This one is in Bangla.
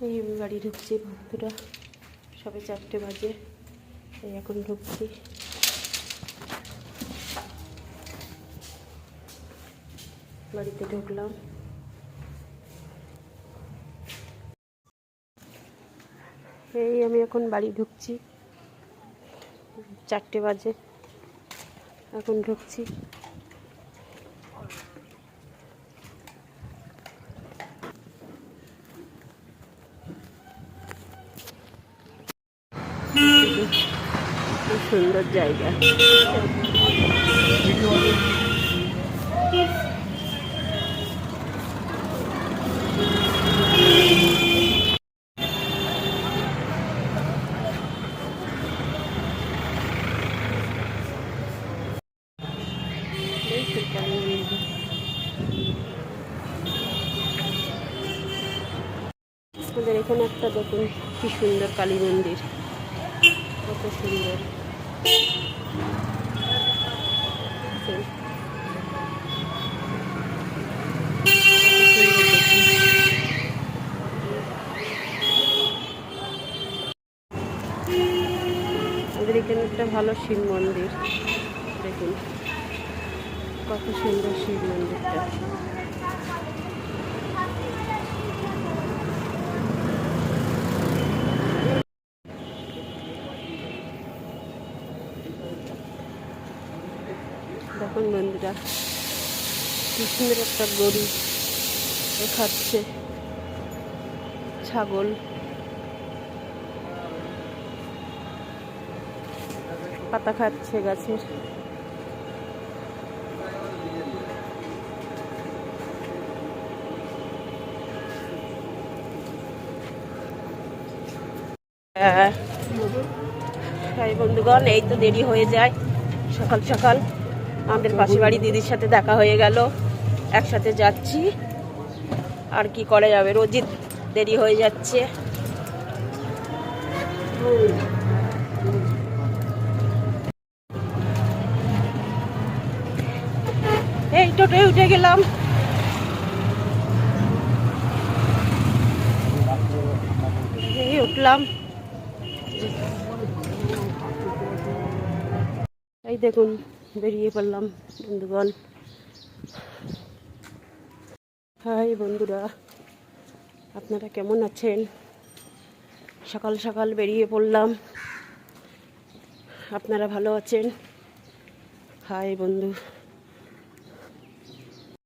এই আমি বাড়ি ঢুকছি বন্ধুরা, সবে 4টে বাজে, এই এখন ঢুকছি। বাড়িতে ঢুকলাম। এই আমি এখন বাড়ি ঢুকছি, 4টে বাজে, এখন ঢুকছি। খুব সুন্দর জায়গা। আমাদের এখানে একটা দেখুন কি সুন্দর কালী মন্দির, কত সুন্দর। আমাদের এখানে একটা ভালো শিব মন্দির, দেখুন কত সুন্দর শিব মন্দিরটা। দেখুন বন্ধুরা কি সুন্দর একটা গরু খাচ্ছে, ছাগল, পাতা খাচ্ছে গাছের। বন্ধুগণ, এই তো দেরি হয়ে যায় সকাল সকাল। আমাদের পাশে বাড়ি দিদির সাথে দেখা হয়ে গেল, একসাথে যাচ্ছি। আর কি করা যাবে, রোজই দেরি হয়ে যাচ্ছে। এই টোটোয় উঠে গেলাম। এই উঠলাম, এই দেখুন বেরিয়ে পড়লাম বন্ধুগণ। হাই বন্ধুরা, আপনারা কেমন আছেন? সকাল সকাল বেরিয়ে পড়লাম, আপনারা ভালো আছেন? হাই বন্ধু।